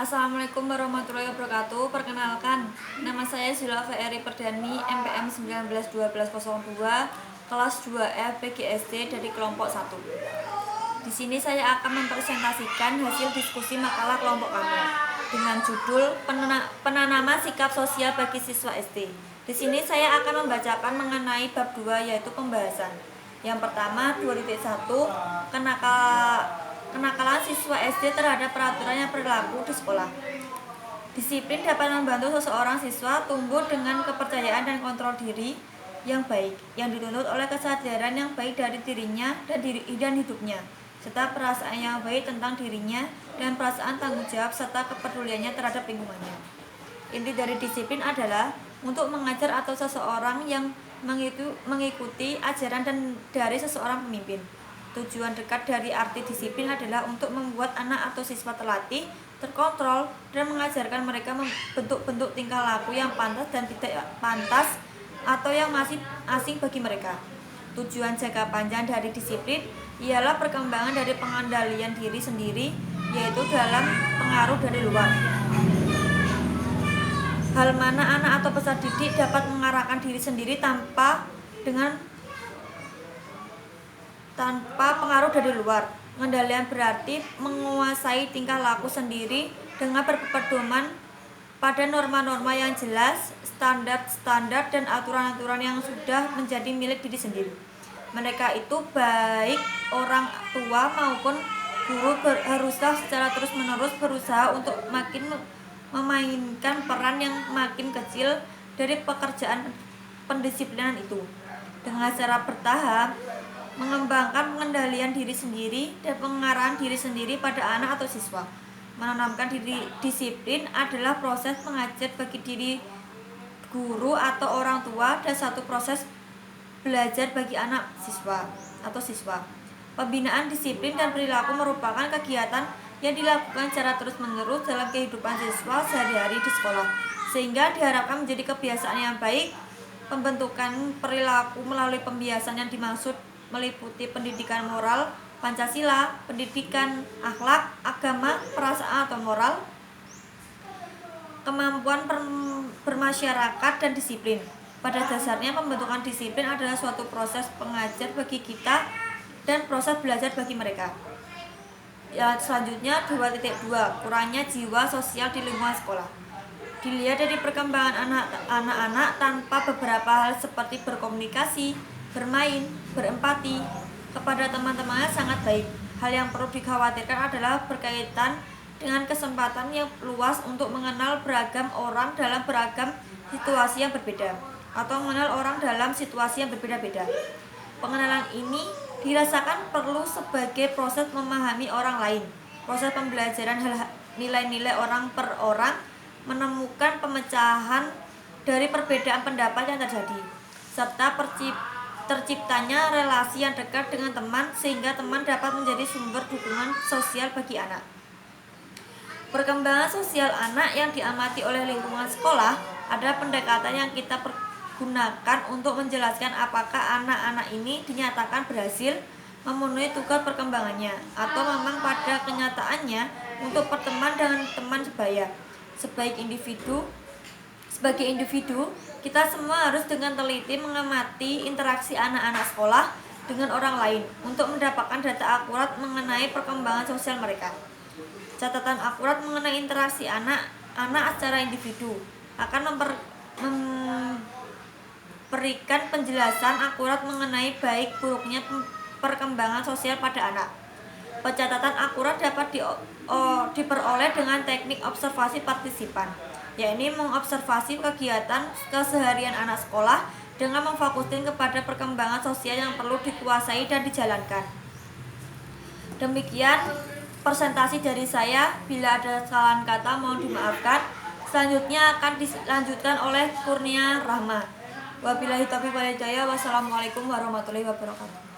Assalamualaikum warahmatullahi wabarakatuh. Perkenalkan, nama saya Zulafa Eri Perdani, MPM 191202, kelas 2F PGSD dari kelompok 1. Di sini saya akan mempresentasikan hasil diskusi makalah kelompok kami dengan judul Penanaman Sikap Sosial bagi Siswa SD. Di sini saya akan membacakan mengenai bab 2, yaitu pembahasan. Yang pertama, 2.1, kenakalan siswa SD terhadap peraturan yang berlaku di sekolah. Disiplin dapat membantu seseorang siswa tumbuh dengan kepercayaan dan kontrol diri yang baik, yang dituntut oleh kesadaran yang baik dari dirinya dan hidupnya, serta perasaan yang baik tentang dirinya dan perasaan tanggung jawab serta kepeduliannya terhadap lingkungannya. Inti dari disiplin adalah untuk mengajar atau seseorang yang mengikuti ajaran dan dari seseorang pemimpin. Tujuan dekat dari arti disiplin adalah untuk membuat anak atau siswa terlatih, terkontrol, dan mengajarkan mereka bentuk-bentuk tingkah laku yang pantas dan tidak pantas atau yang masih asing bagi mereka. Tujuan jangka panjang dari disiplin ialah perkembangan dari pengendalian diri sendiri, yaitu dalam pengaruh dari luar. Hal mana anak atau peserta didik dapat mengarahkan diri sendiri tanpa pengaruh dari luar. Pengendalian berarti menguasai tingkah laku sendiri dengan berpedoman pada norma-norma yang jelas, standar-standar dan aturan-aturan yang sudah menjadi milik diri sendiri. Mereka itu baik orang tua maupun guru haruslah secara terus-menerus berusaha untuk makin memainkan peran yang makin kecil dari pekerjaan pendisiplinan itu, dengan cara bertahap mengembangkan pengendalian diri sendiri dan pengarahan diri sendiri pada anak atau siswa. Menanamkan disiplin adalah proses mengajar bagi diri guru atau orang tua dan satu proses belajar bagi anak siswa. Pembinaan disiplin dan perilaku merupakan kegiatan yang dilakukan secara terus-menerus dalam kehidupan siswa sehari-hari di sekolah, sehingga diharapkan menjadi kebiasaan yang baik. Pembentukan perilaku melalui pembiasan yang dimaksud meliputi pendidikan moral, Pancasila, pendidikan akhlak, agama, perasaan atau moral, kemampuan bermasyarakat, dan disiplin. Pada dasarnya pembentukan disiplin adalah suatu proses pengajar bagi kita dan proses belajar bagi mereka. Ya, selanjutnya 2.2, kurangnya jiwa sosial di lingkungan sekolah. Dilihat dari perkembangan anak-anak tanpa beberapa hal seperti berkomunikasi, bermain, berempati kepada teman-temannya sangat baik. Hal yang perlu dikhawatirkan adalah berkaitan dengan kesempatan yang luas untuk mengenal beragam orang dalam beragam situasi yang berbeda, atau mengenal orang dalam situasi yang berbeda-beda. Pengenalan ini dirasakan perlu sebagai proses memahami orang lain, proses pembelajaran nilai-nilai orang per orang, menemukan pemecahan dari perbedaan pendapat yang terjadi, serta terciptanya relasi yang dekat dengan teman sehingga teman dapat menjadi sumber dukungan sosial bagi anak. Perkembangan sosial anak yang diamati oleh lingkungan sekolah adalah pendekatan yang kita gunakan untuk menjelaskan apakah anak-anak ini dinyatakan berhasil memenuhi tugas perkembangannya atau memang pada kenyataannya untuk berteman dengan teman sebaya. Sebagai individu, kita semua harus dengan teliti mengamati interaksi anak-anak sekolah dengan orang lain untuk mendapatkan data akurat mengenai perkembangan sosial mereka. Catatan akurat mengenai interaksi anak-anak secara individu akan memberikan penjelasan akurat mengenai baik buruknya perkembangan sosial pada anak. Pencatatan akurat dapat diperoleh dengan teknik observasi partisipan, yakni mengobservasi kegiatan keseharian anak sekolah dengan memfokuskan kepada perkembangan sosial yang perlu dikuasai dan dijalankan. Demikian presentasi dari saya. Bila ada kesalahan kata mohon dimaafkan. Selanjutnya akan dilanjutkan oleh Kurnia Rahma. Wabillahi taufiq wal hidayah. Wassalamualaikum warahmatullahi wabarakatuh.